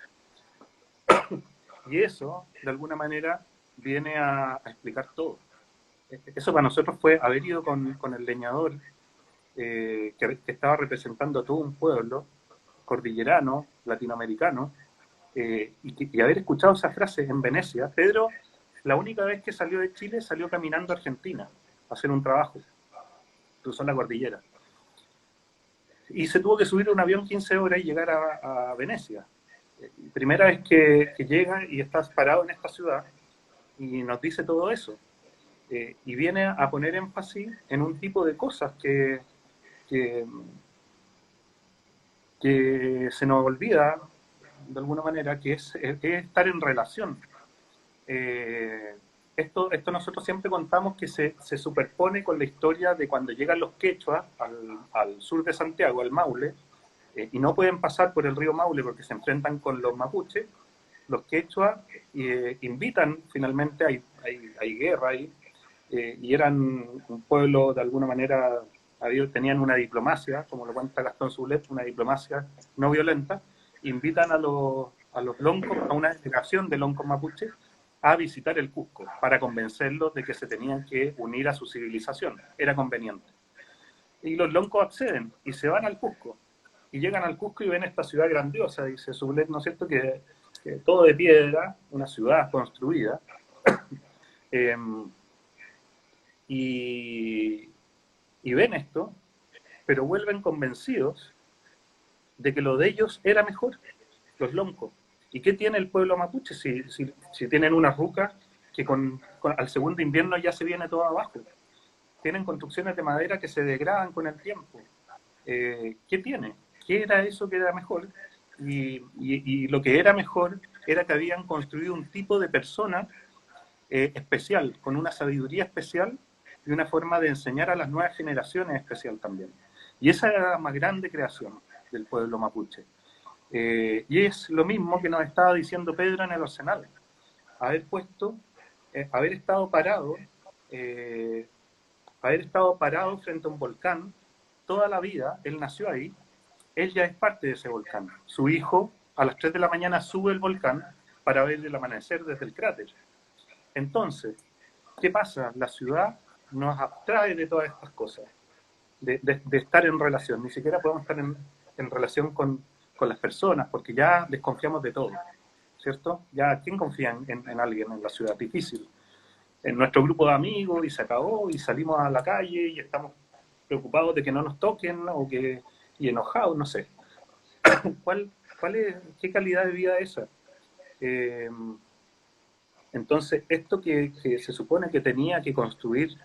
Y eso, de alguna manera, viene a explicar todo. Eso para nosotros fue haber ido con el leñador que estaba representando a todo un pueblo cordillerano, latinoamericano, y haber escuchado esa frase en Venecia. Pedro, la única vez que salió de Chile, salió caminando a Argentina a hacer un trabajo, cruzó la cordillera. Y se tuvo que subir a un avión 15 horas y llegar a Venecia. Primera vez que llega y estás parado en esta ciudad y nos dice todo eso. Y viene a poner énfasis en un tipo de cosas que se nos olvida de alguna manera, que es estar en relación. Esto nosotros siempre contamos que se superpone con la historia de cuando llegan los quechuas al sur de Santiago, al Maule, y no pueden pasar por el río Maule porque se enfrentan con los mapuches. Los quechuas invitan, finalmente hay guerra ahí, y eran un pueblo de alguna manera, tenían una diplomacia, como lo cuenta Gastón Soulet, una diplomacia no violenta. Invitan a los loncos, a una delegación de loncos mapuches, a visitar el Cusco para convencerlos de que se tenían que unir a su civilización. Era conveniente. Y los loncos acceden y se van al Cusco. Y llegan al Cusco y ven esta ciudad grandiosa, dice Soulet, ¿no es cierto?, que todo de piedra, una ciudad construida. Y ven esto, pero vuelven convencidos de que lo de ellos era mejor, los loncos. ¿Y qué tiene el pueblo mapuche si tienen unas rucas que al segundo invierno ya se viene todo abajo? Tienen construcciones de madera que se degradan con el tiempo. ¿Qué tiene? ¿Qué era eso que era mejor? Y lo que era mejor era que habían construido un tipo de persona especial, con una sabiduría especial, y una forma de enseñar a las nuevas generaciones especial también. Y esa era la más grande creación del pueblo mapuche. Y es lo mismo que nos estaba diciendo Pedro en el Arsenal. Haber estado parado frente a un volcán toda la vida. Él nació ahí, él ya es parte de ese volcán. Su hijo a las 3 de la mañana sube el volcán para ver el amanecer desde el cráter. Entonces, ¿qué pasa? La ciudad nos abstrae de todas estas cosas, de estar en relación. Ni siquiera podemos estar en relación con las personas, porque ya desconfiamos de todo, ¿cierto? Ya, ¿quién confía en alguien en la ciudad? Difícil. En nuestro grupo de amigos, y se acabó, y salimos a la calle, y estamos preocupados de que no nos toquen, y enojados, no sé. ¿Qué calidad de vida es esa? Entonces, esto que se supone que tenía que construir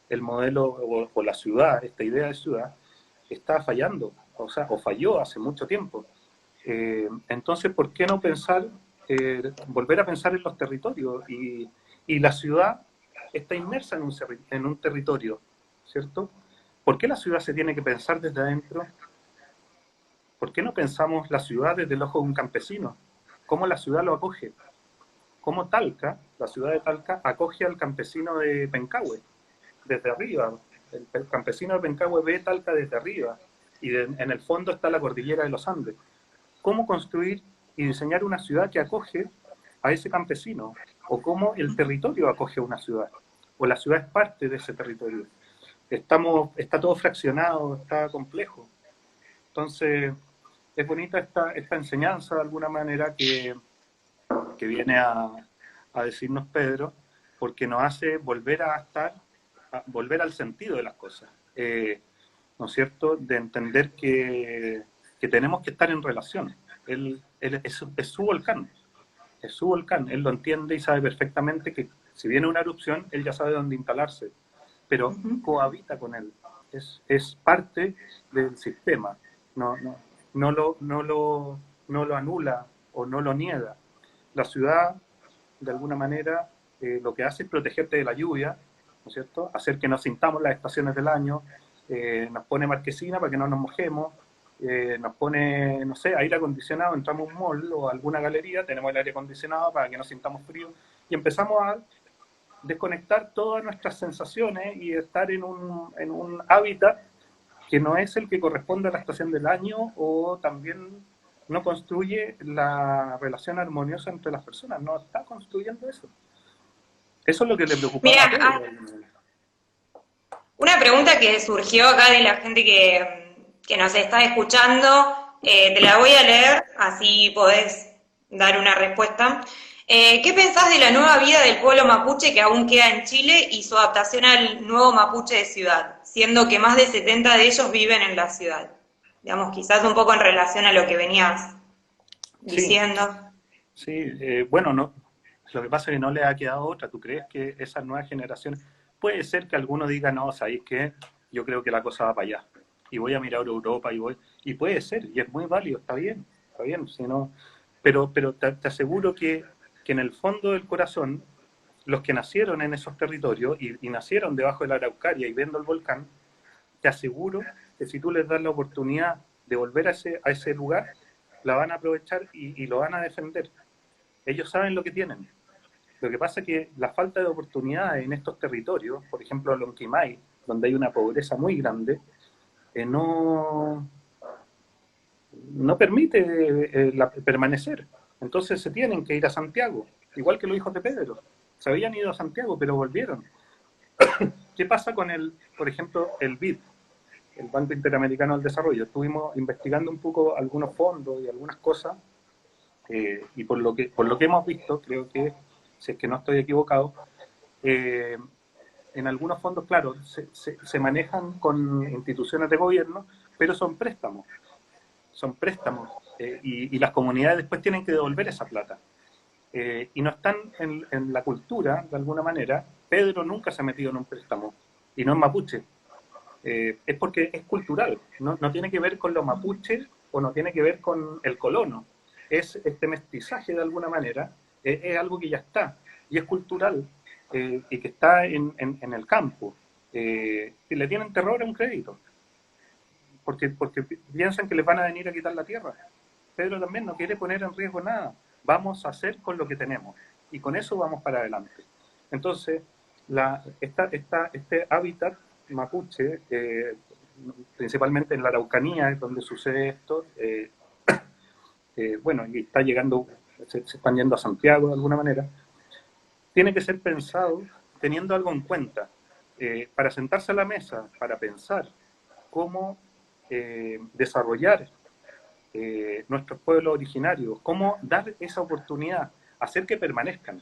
el modelo o la ciudad, esta idea de ciudad, está fallando, o falló hace mucho tiempo. Entonces, ¿por qué no volver a pensar en los territorios? Y la ciudad está inmersa en un territorio, ¿cierto? ¿Por qué la ciudad se tiene que pensar desde adentro? ¿Por qué no pensamos la ciudad desde el ojo de un campesino? ¿Cómo la ciudad lo acoge? ¿Cómo Talca, la ciudad de Talca, acoge al campesino de Pencahue desde arriba? El campesino de Pencahue ve Talca desde arriba, y en el fondo está la cordillera de los Andes. ¿Cómo construir y diseñar una ciudad que acoge a ese campesino? ¿O cómo el territorio acoge a una ciudad? ¿O la ciudad es parte de ese territorio? Está todo fraccionado, está complejo. Entonces, es bonita esta enseñanza, de alguna manera, que viene a decirnos Pedro, porque nos hace volver al sentido de las cosas, ¿no es cierto? De entender que tenemos que estar en relación. Él es su volcán, él lo entiende y sabe perfectamente que si viene una erupción, él ya sabe dónde instalarse, pero cohabita con él, es parte del sistema, no lo anula o no lo niega. La ciudad, de alguna manera, lo que hace es protegerte de la lluvia, ¿no es cierto? Hacer que nos sintamos las estaciones del año, nos pone marquesina para que no nos mojemos, nos pone, no sé, aire acondicionado, entramos a un mall o a alguna galería, tenemos el aire acondicionado para que no sintamos frío, y empezamos a desconectar todas nuestras sensaciones y estar en un hábitat que no es el que corresponde a la estación del año, o también no construye la relación armoniosa entre las personas, no está construyendo eso. Eso es lo que le preocupaba a Pedro. Una pregunta que surgió acá de la gente que nos está escuchando, te la voy a leer, así podés dar una respuesta. ¿Qué pensás de la nueva vida del pueblo mapuche que aún queda en Chile y su adaptación al nuevo mapuche de ciudad, siendo que más de 70 de ellos viven en la ciudad? Digamos, quizás un poco en relación a lo que venías diciendo. Sí, bueno, no, lo que pasa es que no le ha quedado otra. ¿Tú crees que esas nuevas generaciones, puede ser que alguno diga, no, ¿sabéis qué? Yo creo que la cosa va para allá, y voy a mirar Europa, y puede ser, y es muy válido, está bien, si no, pero te aseguro que en el fondo del corazón, los que nacieron en esos territorios y nacieron debajo de la Araucaria y viendo el volcán, te aseguro que si tú les das la oportunidad de volver a ese lugar, la van a aprovechar y lo van a defender. Ellos saben lo que tienen. Lo que pasa es que la falta de oportunidades en estos territorios, por ejemplo Lonquimay, donde hay una pobreza muy grande, no permite permanecer. Entonces se tienen que ir a Santiago, igual que los hijos de Pedro. Se habían ido a Santiago, pero volvieron. ¿Qué pasa con por ejemplo, el BID, el Banco Interamericano del Desarrollo? Estuvimos investigando un poco algunos fondos y algunas cosas, y por lo que hemos visto, creo que, si es que no estoy equivocado, en algunos fondos, claro, se manejan con instituciones de gobierno, pero son préstamos, y las comunidades después tienen que devolver esa plata. Y no están en la cultura, de alguna manera. Pedro nunca se ha metido en un préstamo, y no es mapuche. Es porque es cultural, no tiene que ver con los mapuches, o no tiene que ver con el colono. Es este mestizaje, de alguna manera, es algo que ya está, y es cultural, y que está en el campo. y le tienen terror a un crédito, porque piensan que les van a venir a quitar la tierra. Pedro también no quiere poner en riesgo nada. Vamos a hacer con lo que tenemos y con eso vamos para adelante. Entonces, este hábitat mapuche, principalmente en la Araucanía, es donde sucede esto, bueno, y está llegando, se están yendo a Santiago de alguna manera, tiene que ser pensado teniendo algo en cuenta, para sentarse a la mesa, para pensar cómo desarrollar nuestros pueblos originarios, cómo dar esa oportunidad, hacer que permanezcan.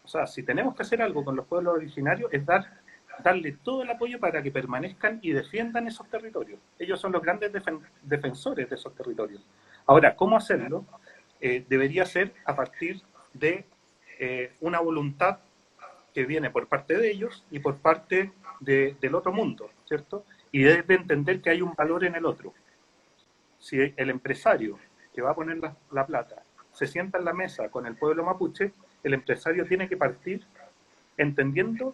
O sea, si tenemos que hacer algo con los pueblos originarios es darle todo el apoyo para que permanezcan y defiendan esos territorios. Ellos son los grandes defensores de esos territorios. Ahora, ¿cómo hacerlo? Debería ser a partir de una voluntad que viene por parte de ellos y por parte del otro mundo, ¿cierto? Y debe entender que hay un valor en el otro. Si el empresario que va a poner la plata se sienta en la mesa con el pueblo mapuche, el empresario tiene que partir entendiendo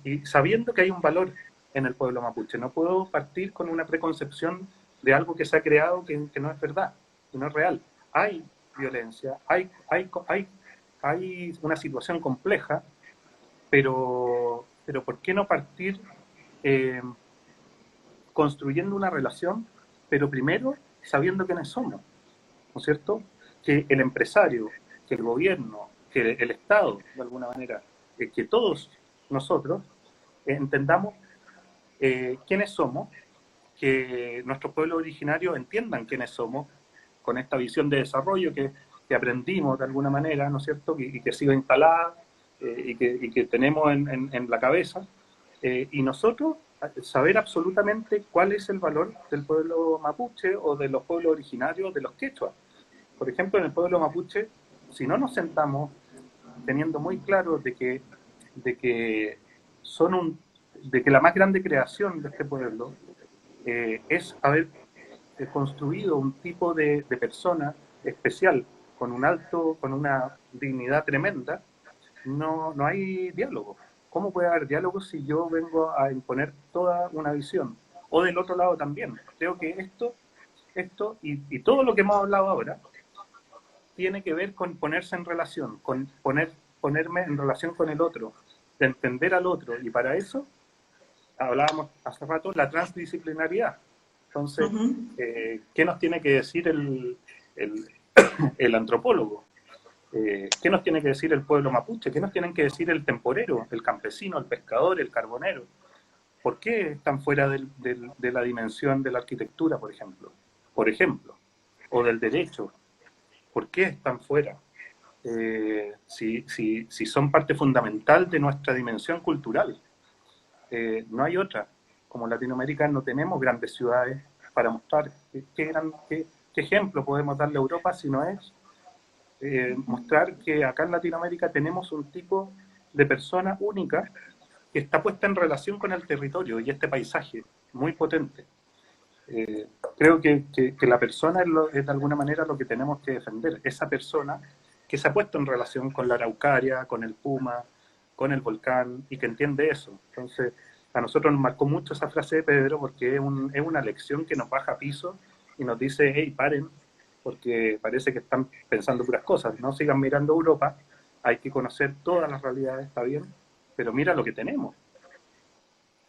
y sabiendo que hay un valor en el pueblo mapuche. No puedo partir con una preconcepción de algo que se ha creado que no es verdad, que no es real. Hay violencia, hay una situación compleja, pero ¿por qué no partir construyendo una relación, pero primero sabiendo quiénes somos, ¿no es cierto? Que el empresario, que el gobierno, que el Estado, de alguna manera, que todos nosotros entendamos quiénes somos, que nuestros pueblos originarios entiendan quiénes somos, con esta visión de desarrollo que aprendimos de alguna manera, ¿no es cierto?, y que sigue instalada y que tenemos en la cabeza, y nosotros saber absolutamente cuál es el valor del pueblo mapuche o de los pueblos originarios de los quechuas. Por ejemplo, en el pueblo mapuche, si no nos sentamos teniendo muy claro de que la más grande creación de este pueblo es haber construido un tipo de persona especial con una dignidad tremenda, no hay diálogo. ¿Cómo puede haber diálogo si yo vengo a imponer toda una visión? O del otro lado también. Creo que esto y todo lo que hemos hablado ahora tiene que ver con ponerse en relación, con ponerme en relación con el otro, de entender al otro. Y para eso, hablábamos hace rato, la transdisciplinariedad. Entonces, ¿qué nos tiene que decir el antropólogo? ¿Qué nos tiene que decir el pueblo mapuche? ¿Qué nos tienen que decir el temporero, el campesino, el pescador, el carbonero? ¿Por qué están fuera de la dimensión de la arquitectura, por ejemplo? O del derecho. ¿Por qué están fuera? Si son parte fundamental de nuestra dimensión cultural. No hay otra. Como Latinoamérica no tenemos grandes ciudades para mostrar qué ejemplo podemos darle a Europa si no es mostrar que acá en Latinoamérica tenemos un tipo de persona única que está puesta en relación con el territorio y este paisaje muy potente. Creo que la persona es de alguna manera lo que tenemos que defender, esa persona que se ha puesto en relación con la araucaria, con el puma, con el volcán y que entiende eso. Entonces, a nosotros nos marcó mucho esa frase de Pedro porque es una lección que nos baja a piso y nos dice, hey, paren, porque parece que están pensando puras cosas, no sigan mirando Europa, hay que conocer todas las realidades, está bien, pero mira lo que tenemos,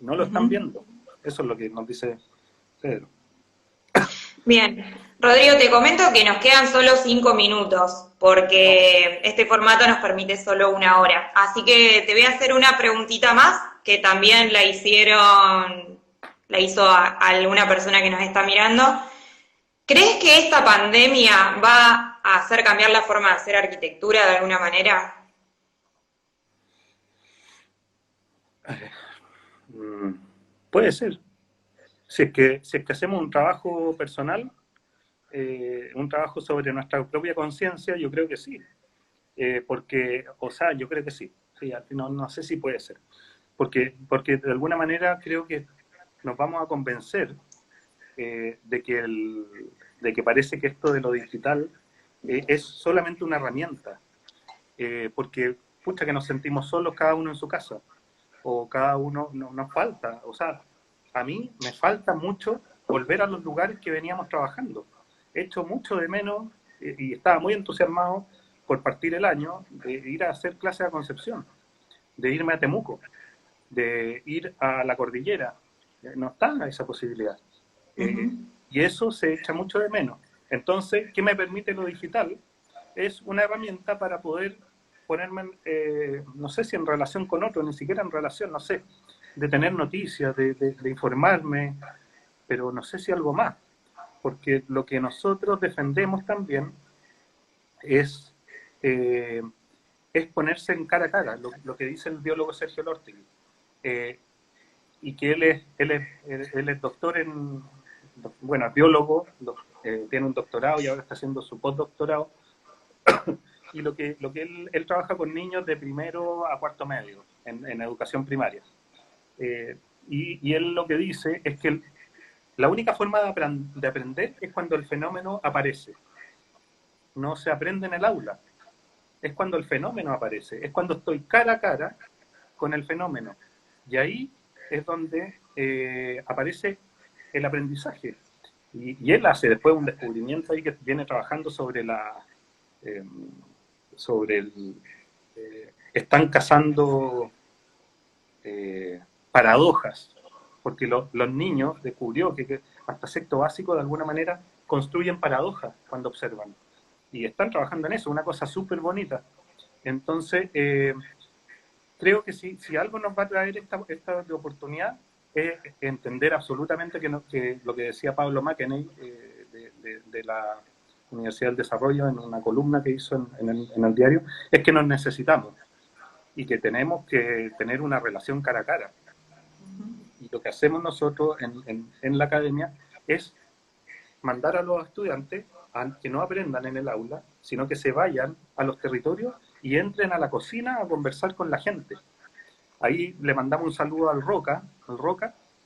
no lo están viendo, eso es lo que nos dice Pedro. Bien, Rodrigo, te comento que nos quedan solo 5 minutos, porque este formato nos permite solo 1 hora, así que te voy a hacer una preguntita más, que también la hizo a alguna persona que nos está mirando. ¿Crees que esta pandemia va a hacer cambiar la forma de hacer arquitectura de alguna manera? Puede ser. Si es que hacemos un trabajo personal, un trabajo sobre nuestra propia conciencia, yo creo que sí. Yo creo que sí. No sé si puede ser. Porque de alguna manera creo que nos vamos a convencer de que parece que esto de lo digital es solamente una herramienta, porque pucha que nos sentimos solos cada uno en su casa. o cada uno nos falta. O sea, a mí me falta mucho volver a los lugares que veníamos trabajando. He hecho mucho de menos y estaba muy entusiasmado por partir el año de ir a hacer clases a Concepción, de irme a Temuco, de ir a la cordillera. No está esa posibilidad. Y eso se echa mucho de menos. Entonces, ¿qué me permite lo digital? Es una herramienta para poder ponerme, no sé si en relación con otro, ni siquiera en relación, no sé, de tener noticias, de informarme, pero no sé si algo más. Porque lo que nosotros defendemos también es ponerse en cara a cara, lo que dice el biólogo Sergio Lórtegui. Y que él es doctor en, bueno, es biólogo, tiene un doctorado y ahora está haciendo su postdoctorado. Y lo que él trabaja con niños de primero a cuarto medio, en educación primaria. Y él lo que dice es que la única forma de aprender es cuando el fenómeno aparece. No se aprende en el aula. Es cuando el fenómeno aparece. Es cuando estoy cara a cara con el fenómeno. Y ahí es donde aparece el aprendizaje. Y él hace después un descubrimiento ahí que viene trabajando sobre están cazando paradojas, porque los niños descubrió que hasta sexto básico de alguna manera construyen paradojas cuando observan. Y están trabajando en eso, una cosa súper bonita. Entonces, creo que si algo nos va a traer esta oportunidad es entender absolutamente que lo que decía Pablo McKinney de la Universidad del Desarrollo en una columna que hizo en el diario, es que nos necesitamos y que tenemos que tener una relación cara a cara. Y lo que hacemos nosotros en la academia es mandar a los estudiantes a que no aprendan en el aula, sino que se vayan a los territorios y entren a la cocina a conversar con la gente. Ahí le mandamos un saludo al Roca,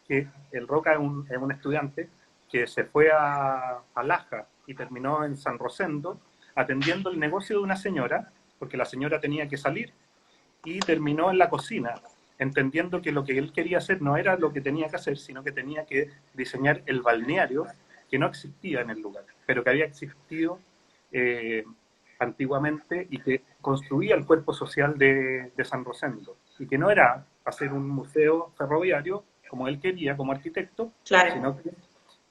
que el Roca es un estudiante que se fue a Laja y terminó en San Rosendo atendiendo el negocio de una señora, porque la señora tenía que salir, y terminó en la cocina, entendiendo que lo que él quería hacer no era lo que tenía que hacer, sino que tenía que diseñar el balneario que no existía en el lugar, pero que había existido antiguamente y que construía el cuerpo social de San Rosendo, y que no era hacer un museo ferroviario como él quería como arquitecto, claro, sino que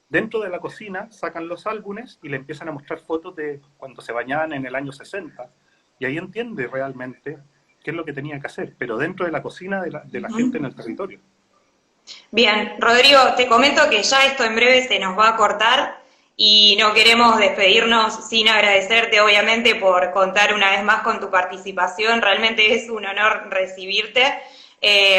dentro de la cocina sacan los álbumes y le empiezan a mostrar fotos de cuando se bañaban en el año 60, y ahí entiende realmente qué es lo que tenía que hacer, pero dentro de la cocina de la gente en el territorio. Bien, Rodrigo, te comento que ya esto en breve se nos va a cortar y no queremos despedirnos sin agradecerte, obviamente, por contar una vez más con tu participación. Realmente es un honor recibirte.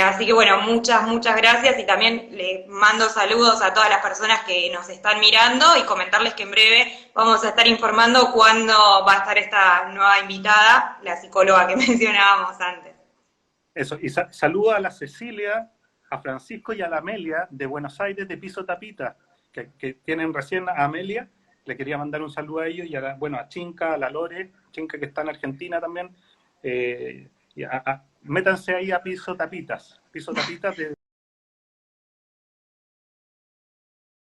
Así que bueno, muchas gracias y también le mando saludos a todas las personas que nos están mirando y comentarles que en breve vamos a estar informando cuándo va a estar esta nueva invitada, la psicóloga que mencionábamos antes. Eso, y saludo a la Cecilia, a Francisco y a la Amelia de Buenos Aires de Piso Tapita, que tienen recién a Amelia. Le quería mandar un saludo a ellos y a Chinca, a la Lore, Chinca que está en Argentina también. Métanse ahí a Piso Tapitas de